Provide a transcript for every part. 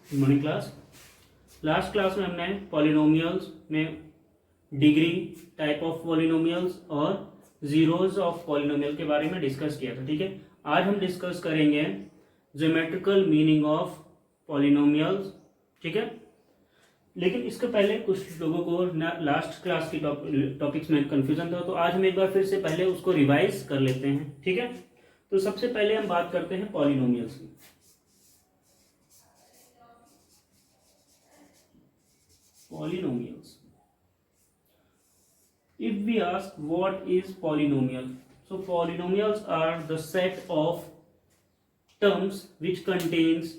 Good morning class. Last class में हमने polynomials में डिग्री, टाइप ऑफ पॉलिनोमियल्स और जीरोज ऑफ पॉलिनोमियल के बारे में डिस्कस किया था। ठीक है, आज हम डिस्कस करेंगे ज्योमेट्रिकल मीनिंग ऑफ पॉलिनोमियल्स। ठीक है, लेकिन इसके पहले कुछ लोगों को लास्ट क्लास की टॉपिक्स में कंफ्यूजन था, तो आज हम एक बार फिर से पहले उसको रिवाइज कर लेते हैं। ठीक है, तो सबसे पहले हम बात करते हैं पॉलिनोमियल्स की। Polynomials. If we ask what is polynomial, so polynomials are the set of terms which contains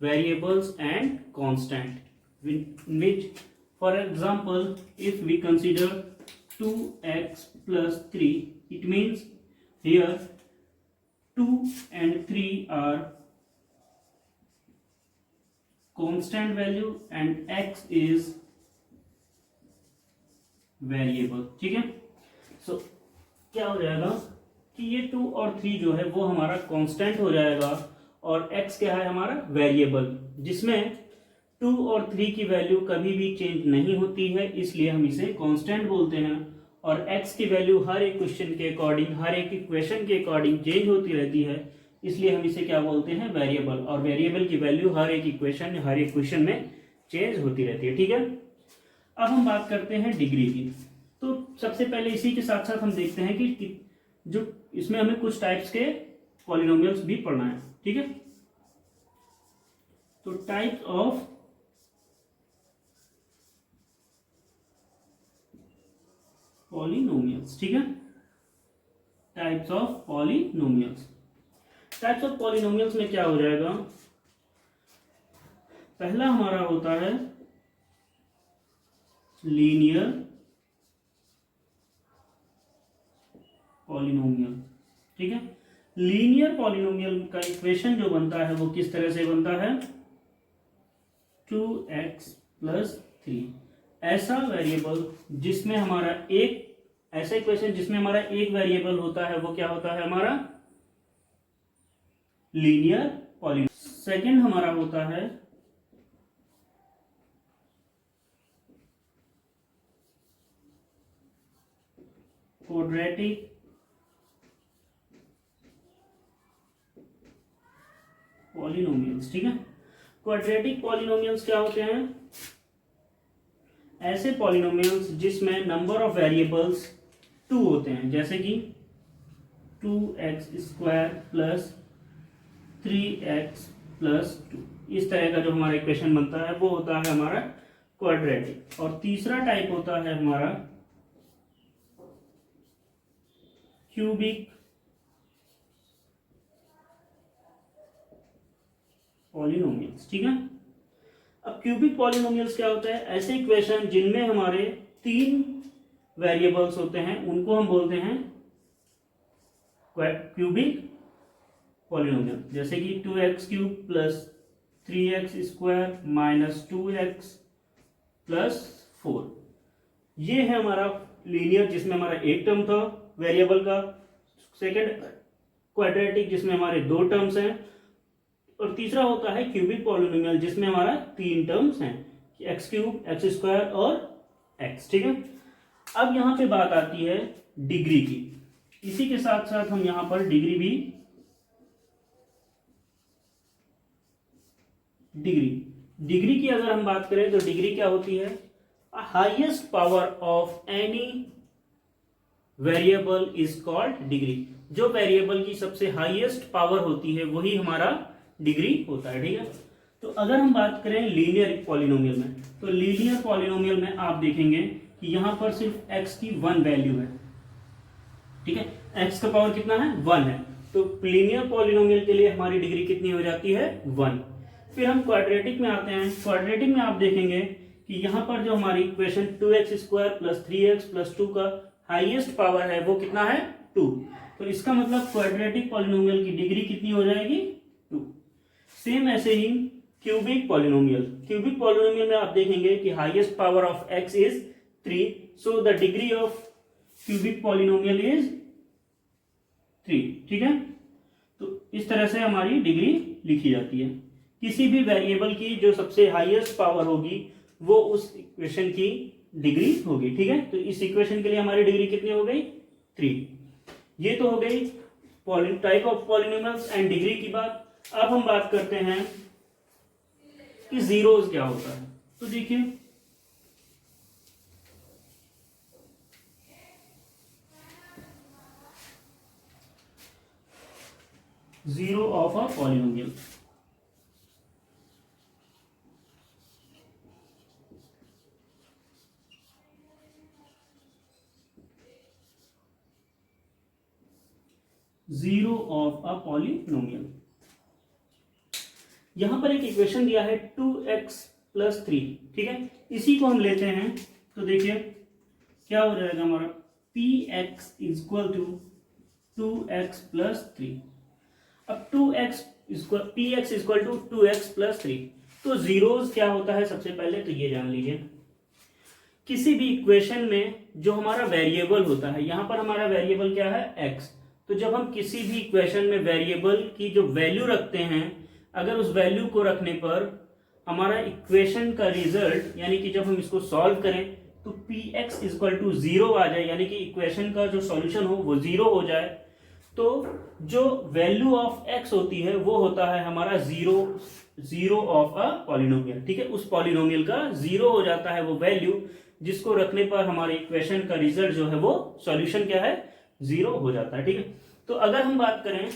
variables and constant. Which, for example, if we consider 2x plus 3, it means here 2 and 3 are constant value and x is variable. ठीक है, सो क्या हो जाएगा कि ये 2 और 3 जो है वो हमारा कांस्टेंट हो जाएगा और x क्या है हमारा वेरिएबल, जिसमें 2 और 3 की वैल्यू कभी भी चेंज नहीं होती है, इसलिए हम इसे कांस्टेंट बोलते हैं। और x की वैल्यू हर एक क्वेश्चन के अकॉर्डिंग, हर एक इक्वेशन के अकॉर्डिंग चेंज होती रहती है, इसलिए हम इसे क्या बोलते हैं वेरिएबल। और वेरिएबल की वैल्यू हर एक इक्वेशन, हर एक क्वेश्चन में चेंज होती रहती है। ठीक है, अब हम बात करते हैं डिग्री की। तो सबसे पहले इसी के साथ साथ हम देखते हैं कि जो इसमें हमें कुछ टाइप्स के पॉलिनोमियल्स भी पढ़ना है। ठीक है, तो टाइप्स ऑफ पॉलिनोमियल्स। ठीक है, types of polynomials. Types of polynomials में क्या हो जाएगा, पहला हमारा होता है लीनियर पॉलिनोमियल। ठीक है, लीनियर पॉलिनोमियल का इक्वेशन जो बनता है वो किस तरह से बनता है, 2x plus 3। ऐसा वेरिएबल जिसमें हमारा ऐसा इक्वेशन जिसमें हमारा एक वेरिएबल होता है वो क्या होता है हमारा लीनियर पॉलिनोमियल। सेकंड हमारा होता है क्वाड्रेटिक पॉलिनोमियल्स। ठीक है, क्वाड्रेटिक पॉलिनोमियल्स क्या होते हैं, ऐसे पॉलिनोमियल्स जिसमें नंबर ऑफ वेरिएबल्स 2 होते हैं, जैसे कि 2x square plus 3x plus 2। इस तरह का जो हमारा इक्वेशन बनता है वो होता है हमारा क्वाड्रेटिक। और तीसरा टाइप होता है हमारा क्यूबिक पॉलिनोमियल्स। ठीक है, अब क्यूबिक पॉलिनोमियल्स क्या होता है, ऐसे इक्वेशन जिनमें हमारे 3 वेरिएबल्स होते हैं उनको हम बोलते हैं क्यूबिक पॉलिनोमियल। जैसे कि 2x cube plus 3x square minus 2x plus 4। ये है हमारा लीनियर जिसमें हमारा एक टर्म था वेरिएबल का। सेकंड क्वाड्रेटिक जिसमें हमारे 2 टर्म्स हैं। और तीसरा होता है क्यूबिक पॉलिनोमियल जिसमें हमारा 3 टर्म्स हैं, एक्स क्यूब, एक्स स्क्वायर और एक्स। ठीक है, अब यहां पे बात आती है डिग्री की। इसी के साथ साथ हम यहां पर डिग्री की अगर हम बात करें तो डिग्री क्या होती है, highest power of any variable is called degree. जो वेरिएबल की सबसे हाईएस्ट पावर होती है वही हमारा डिग्री होता है। ठीक है, तो अगर हम बात करें लीनियर पॉलिनोमियल में, तो लीनियर पॉलिनोमियल में आप देखेंगे कि यहां पर सिर्फ x की 1 वैल्यू है। ठीक है, x का पावर कितना है, 1 है, तो लीनियर पॉलिनोमियल के लिए हमारी डिग्री कितनी हो जाती है, 1। फिर हम क्वाड्रेटिक में आते हैं। क्वाड्रेटिक में आप देखेंगे कि यहां पर जो हमारी equation 2x square plus 3x plus 2 का हाईएस्ट पावर है वो कितना है, 2। तो इसका मतलब क्वाड्रेटिक पॉलिनोमियल की डिग्री कितनी हो जाएगी, 2। सेम ऐसे ही क्यूबिक पॉलिनोमियल में आप देखेंगे कि highest power of x is 3, so the degree of cubic polynomial is 3। ठीक है, तो इस तरह से हमारी डिग्री लिखी जाती है। किसी भी वेरिएबल की जो सबसे हाईएस्ट पावर होगी वो उस इक्वेशन की डिग्री होगी। ठीक है, तो इस इक्वेशन के लिए हमारी डिग्री कितनी हो गई 3। ये तो हो गई type of polynomials and degree की बात। अब हम बात करते हैं कि जीरोस क्या होता है। तो देखिए zero of a polynomial, zero of a polynomial. यहां पर एक इक्वेशन दिया है 2x + 3। ठीक है, इसी को हम लेते हैं तो देखिए क्या हो जाएगा हमारा px = 2x + 3। अब px = 2x + 3। तो जीरोस क्या होता है सबसे पहले तो ये जान लीजिए। किसी भी इक्वेशन में जो हमारा वेरिएबल होता है, यहां पर हमारा वेरिएबल क्या है x। तो जब हम किसी भी इक्वेशन में वेरिएबल की जो वैल्यू रखते हैं, अगर उस वैल्यू को रखने पर हमारा इक्वेशन का रिजल्ट यानी कि जब हम इसको सॉल्व करें तो px = 0 आ जाए, यानी कि इक्वेशन का जो सॉल्यूशन हो वो 0 हो जाए, तो जो वैल्यू ऑफ x होती है वो होता है हमारा जीरो ऑफ अ पॉलिनोमियल। ठीक है, उस पॉलिनोमियल का 0 हो जाता है वो वैल्यू, जिसको रखने पर हमारे इक्वेशन का रिजल्ट जो है वो सॉल्यूशन क्या है 0 हो जाता है। ठीक है, तो अगर हम बात करें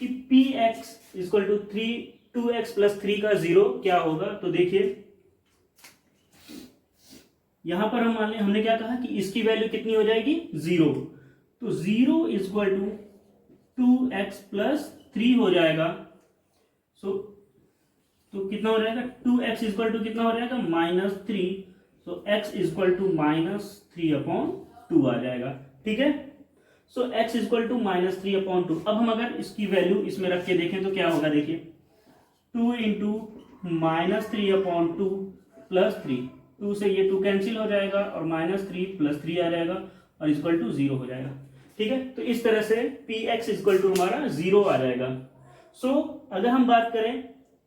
कि px = 2x + 3 का 0 क्या होगा, तो देखिए यहां पर हमने क्या कहा कि इसकी वैल्यू कितनी हो जाएगी 0। तो 0 = 2x + 3 हो जाएगा। तो कितना हो जाएगा 2x = कितना हो जाएगा -3। तो x = -3/2 आ जाएगा। ठीक है, सो x = -3/2। अब हम अगर इसकी वैल्यू इसमें रख के देखें तो क्या होगा, देखिए 2 × -3/2 + 3, 2 से ये 2 कैंसिल हो जाएगा और -3 + 3 आ जाएगा और = 0 हो जाएगा। ठीक है, तो इस तरह से px = हमारा 0 आ जाएगा। सो अगर हम बात करें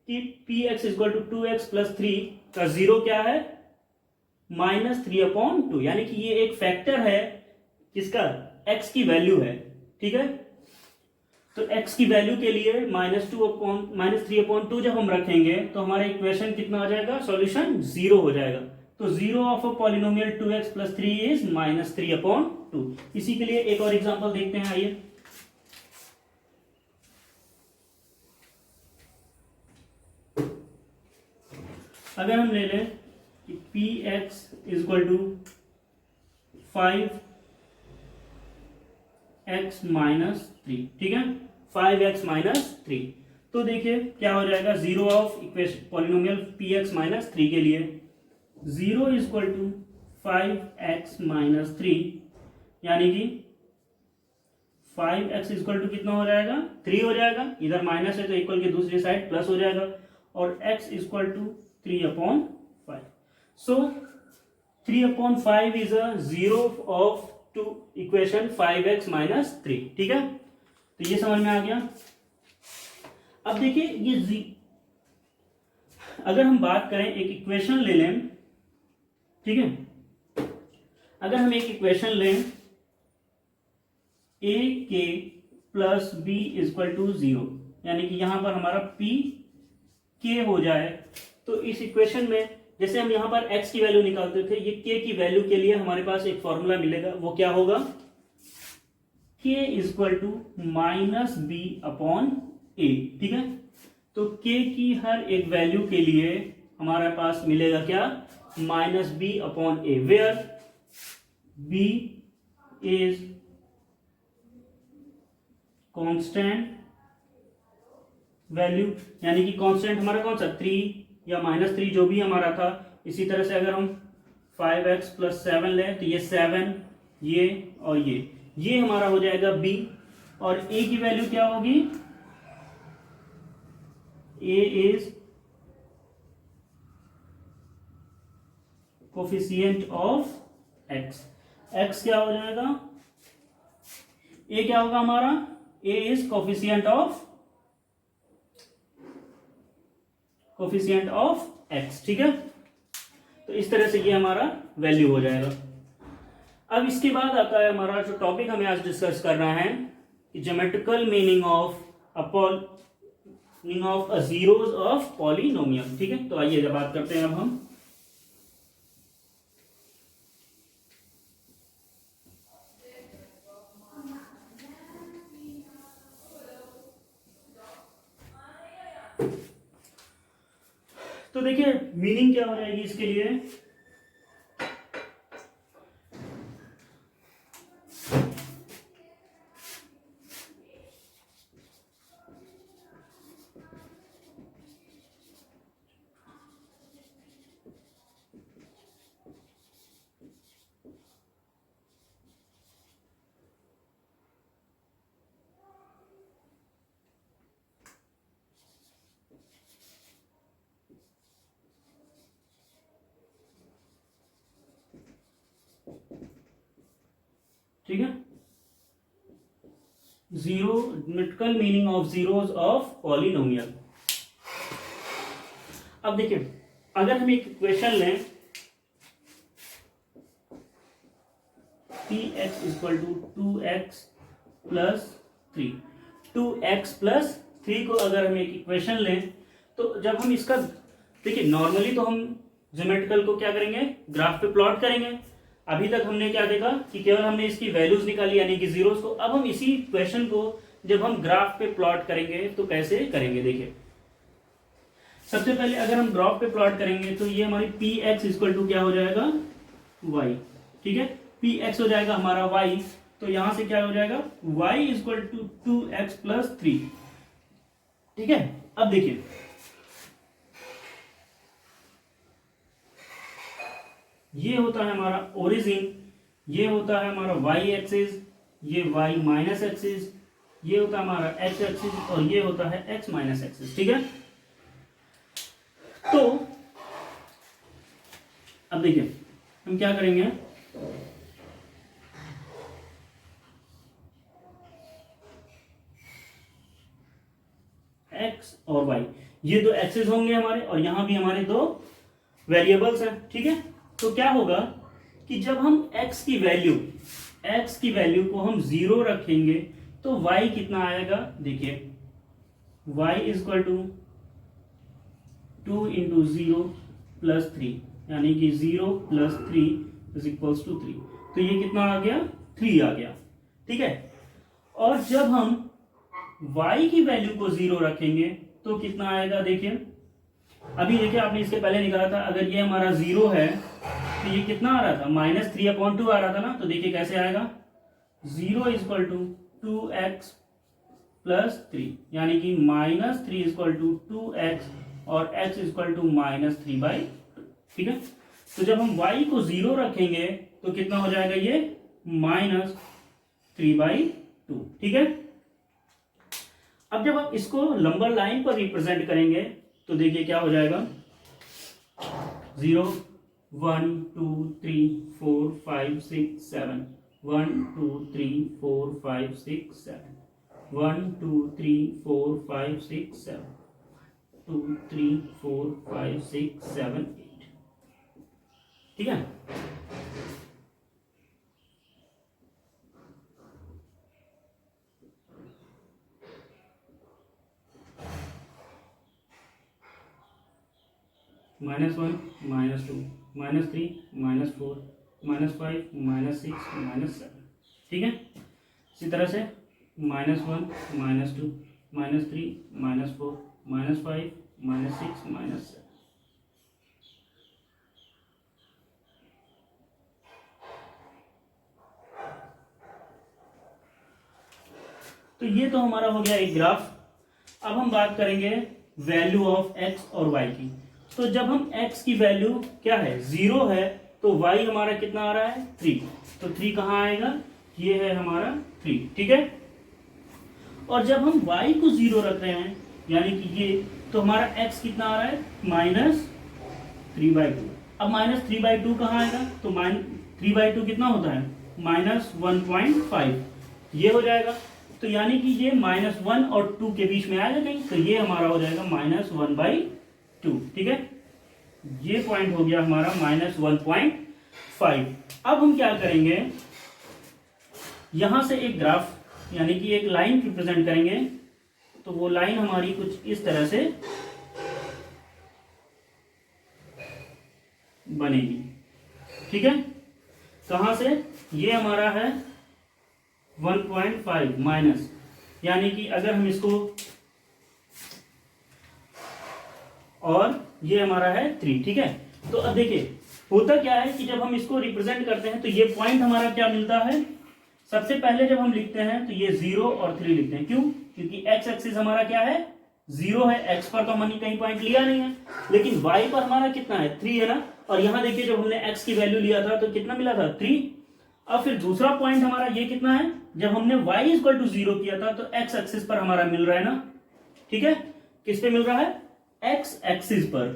कि px = 2x + 3 का 0 क्या है -3/2, यानी कि ये एक फैक्टर है किसका x की वैल्यू है। ठीक है, तो x की वैल्यू के लिए -3/2 जब हम रखेंगे तो हमारा इक्वेशन कितना आ जाएगा, सॉल्यूशन 0 हो जाएगा। तो 0 of a polynomial 2x + 3 is -3/2। इसी के लिए एक और एग्जांपल देखते हैं, आइए। अगर हम ले लें कि px = 5x - 3। ठीक है, 5x - 3। तो देखिए क्या हो जाएगा, 0 ऑफ इक्वेशन पॉलिनोमियल px - 3 के लिए 0 = 5x - 3, यानी कि 5x = कितना हो जाएगा 3 हो जाएगा, इधर माइनस है तो इक्वल के दूसरी साइड प्लस हो जाएगा, और x = 3/5। So 3/5 is a 0 of to equation 5x - 3। ठीक है, तो ये समझ में आ गया। अब देखिए ये अगर हम बात करें एक इक्वेशन ले लें, ठीक है, अगर हम एक इक्वेशन लें ak + b = 0, यानी कि यहां पर हमारा p k हो जाए, तो इस इक्वेशन में जैसे हम यहां पर x की वैल्यू निकालते थे, ये k की वैल्यू के लिए हमारे पास एक फॉर्मूला मिलेगा, वो क्या होगा k = -b/a। ठीक है, तो k की हर एक वैल्यू के लिए हमारे पास मिलेगा क्या -b/a, where b is constant value, यानी कि कांस्टेंट हमारा कौन सा 3 या -3 जो भी हमारा था। इसी तरह से अगर हम 5x + 7 लें तो ये 7, ये और ये हमारा हो जाएगा b, और a की वैल्यू क्या होगी, a is coefficient of x। x क्या हो जाएगा, a क्या होगा हमारा, a is coefficient of coefficient of x, ठीक है। तो इस तरह से ये हमारा वैल्यू हो जाएगा। अब इसके बाद आता है हमारा जो टॉपिक हमें आज डिस्कस करना है, geometrical meaning of a zeros of polynomial, ठीक है। तो आइए जब बात करते हैं अब हम। तो देखिए मीनिंग क्या हो जाएगी इसके लिए, ठीक है। Geometrical meaning of zeros of polynomial. अब देखिए अगर हम एक इक्वेशन लें px equal to 2x plus 3, 2x plus 3 को अगर हम एक इक्वेशन लें, तो जब हम इसका देखिए नॉर्मली तो हम ज्योमेट्रिकल को क्या करेंगे, ग्राफ पे प्लॉट करेंगे। अभी तक हमने क्या देखा कि केवल हमने इसकी वैल्यूज निकाली यानी कि जीरोस को। अब हम इसी इक्वेशन को जब हम ग्राफ पे प्लॉट करेंगे तो कैसे करेंगे, देखिए सबसे पहले अगर हम ग्राफ पे प्लॉट करेंगे तो ये हमारी पी एक्स इक्वल टू क्या हो जाएगा, y, ठीक है। पी एक्स हो जाएगा हमारा y, तो यहां से क्या हो जाएगा y equal to 2x plus 3, ठीक है। अब देखिए ये होता है हमारा ओरिजिन, ये होता है हमारा y एक्सिस, ये y माइनस एक्सिस, ये होता है हमारा x एक्सिस और ये होता है x माइनस एक्सिस, ठीक है। तो अब देखिए हम क्या करेंगे, x और y ये दो एक्सिस होंगे हमारे और यहां भी हमारे दो वेरिएबल्स हैं, ठीक है। तो क्या होगा कि जब हम x की वैल्यू को हम 0 रखेंगे तो y कितना आएगा, देखिए y equal to 2 into 0 plus 3, यानी कि 0 प्लस 3 इज इक्वल्स टू 3। तो ये कितना आ गया, 3 आ गया, ठीक है। और जब हम y की वैल्यू को 0 रखेंगे तो कितना आएगा, देखिए अभी देखिए आपने इसके पहले निकाला था, अगर ये हमारा 0 है तो ये कितना आ रहा था, -3/2 आ रहा था ना। तो देखिए कैसे आएगा, 0 इक्वल टू 2x प्लस 3, यानी कि -3 इक्वल टू 2x और x इक्वल टू -3/2, ठीक है। तो जब हम y को 0 रखेंगे तो कितना हो जाएगा, ये -3/2, ठीक है। अब जब हम इसको नंबर लाइन पर रिप्रेजेंट करेंगे तो देखिए क्या हो जाएगा, 0 1 2 3 4 5 6 7, 1 2 3 4 5 6 7, 1 2 3 4 5 6 7, 2 3 4 5 6 7 8, ठीक है। -1 -2 -3 -4 -5 -6 -7, ठीक है। इसी तरह से -1 -2 -3 -4 -5 -6 -7, तो ये तो हमारा हो गया एक ग्राफ। अब हम बात करेंगे वैल्यू ऑफ x और y की। तो जब हम x की वैल्यू क्या है, 0 है, तो y हमारा कितना आ रहा है, 3। तो 3 कहाँ आएगा, ये है हमारा 3, ठीक है। और जब हम y को 0 रख रहे हैं यानी कि ये, तो हमारा x कितना आ रहा है, -3/2। अब -3/2 कहाँ आएगा, तो 3/2 कितना होता है, -1.5, ये हो जाएगा। तो यानी कि ये -1 और 2 के बीच में आएगा कहीं, तो ये हमारा हो जाएगा -1/2, 2, ठीक है। ये पॉइंट हो गया हमारा -1.5। अब हम क्या करेंगे, यहां से एक ग्राफ यानी कि एक लाइन रिप्रेजेंट करेंगे। तो वो लाइन हमारी कुछ इस तरह से बनेगी, ठीक है। कहां से, ये हमारा है 1.5 माइनस, यानी कि अगर हम इसको, और ये हमारा है 3, ठीक है। तो अब देखिए होता क्या है कि जब हम इसको रिप्रेजेंट करते हैं तो ये पॉइंट हमारा क्या मिलता है, सबसे पहले जब हम लिखते हैं तो ये 0 और 3 लिखते हैं। क्यों, क्योंकि एक्स एक्सिस हमारा क्या है, 0 है। एक्स पर तो हमने कहीं पॉइंट लिया नहीं है, लेकिन वाई पर हमारा कितना है, 3 है ना। और यहां देखिए जब हमने एक्स की वैल्यू लिया था तो कितना मिला था, 3। अब फिर दूसरा पॉइंट हमारा ये कितना है, जब हमने y इक्वल टू 0 किया था तो एक्स एक्सिस पर हमारा मिल रहा है ना, ठीक है। किस पे मिल रहा है, एक्स एक्सिस पर,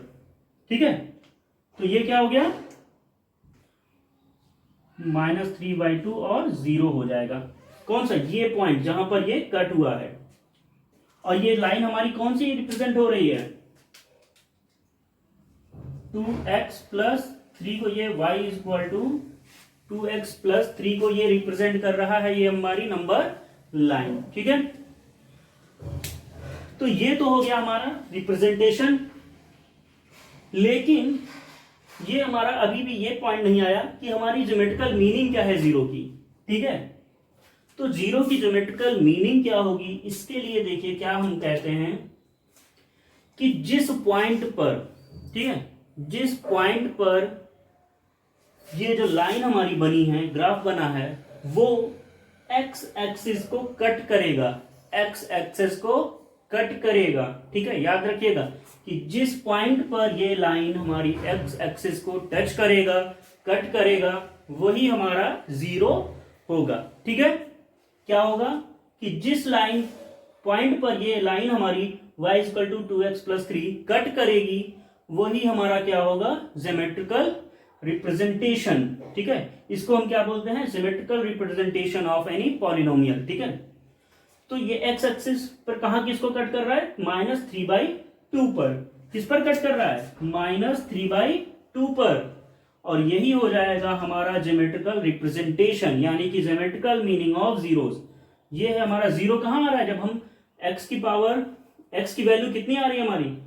ठीक है। तो ये क्या हो गया, -3/2 और 0 हो जाएगा। कौन सा, ये पॉइंट जहां पर ये कट हुआ है। और ये लाइन हमारी कौन सी रिप्रेजेंट हो रही है, 2x + 3 को ये y = 2x + 3 को ये रिप्रेजेंट कर रहा है, ये हमारी नंबर लाइन, ठीक है। तो ये तो हो गया हमारा रिप्रेजेंटेशन, लेकिन ये हमारा अभी भी ये पॉइंट नहीं आया कि हमारी ज्योमेट्रिकल मीनिंग क्या है 0 की, ठीक है। तो 0 की ज्योमेट्रिकल मीनिंग क्या होगी, इसके लिए देखिए क्या हम कहते हैं कि जिस पॉइंट पर, ठीक है, जिस पॉइंट पर ये जो लाइन हमारी बनी है, ग्राफ बना है, वो एक्स एक्सिस को कट करेगा, एक्स एक्सिस को कट करेगा, ठीक है। याद रखिएगा कि जिस पॉइंट पर ये लाइन हमारी एक्स एक्सिस को टच करेगा, कट करेगा, वही हमारा 0 होगा, ठीक है। क्या होगा कि जिस लाइन पॉइंट पर ये लाइन हमारी y = 2x + 3 कट करेगी, वही हमारा क्या होगा, ज्योमेट्रिकल रिप्रेजेंटेशन, ठीक है। इसको हम क्या बोलते हैं, geometrical representation of any polynomial, ठीक है। तो ये एक्स एक्सिस पर कहां किसको कट कर रहा है, -3/2 पर। किस पर कट कर रहा है, -3/2 पर। और यही हो जाएगा हमारा ज्योमेट्रिकल रिप्रेजेंटेशन, यानी कि ज्योमेट्रिकल मीनिंग ऑफ जीरोस। ये है हमारा 0 कहां आ रहा है, जब हम x की पावर, x की वैल्यू कितनी आ रही है हमारी,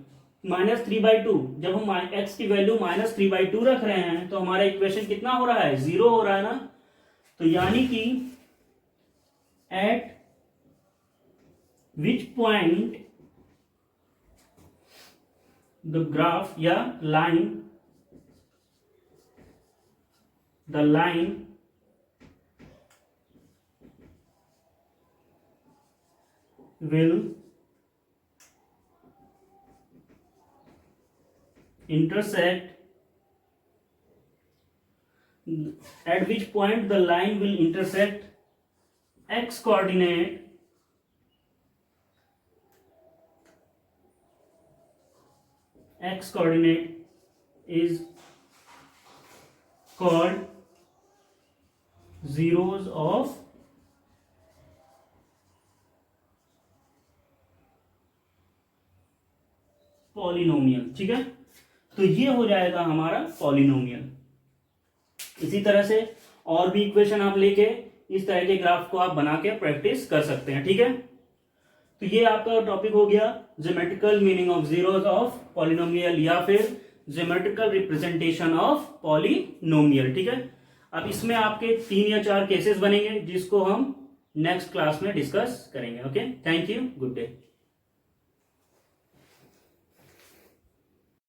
-3/2। जब हम x की वैल्यू -3/2 रख रहे हैं तो हमारा इक्वेशन कितना हो रहा है, 0 हो रहा है ना। तो यानी कि eight which point the graph या line, the line will intersect, at which point the line will intersect x coordinate is called zeros of polynomial, ठीक है। तो ये हो जाएगा हमारा पॉलिनोमियल। इसी तरह से और भी इक्वेशन आप लेके इस तरह के ग्राफ को आप बना के प्रैक्टिस कर सकते हैं, ठीक है। तो ये आपका टॉपिक हो गया geometrical meaning of zeros of polynomial, या फिर ज्योमेट्रिकल रिप्रेजेंटेशन ऑफ पॉलिनोमियल, ठीक है। अब इसमें आपके 3 या 4 केसेस बनेंगे जिसको हम नेक्स्ट क्लास में डिस्कस करेंगे। Okay, thank you, good day.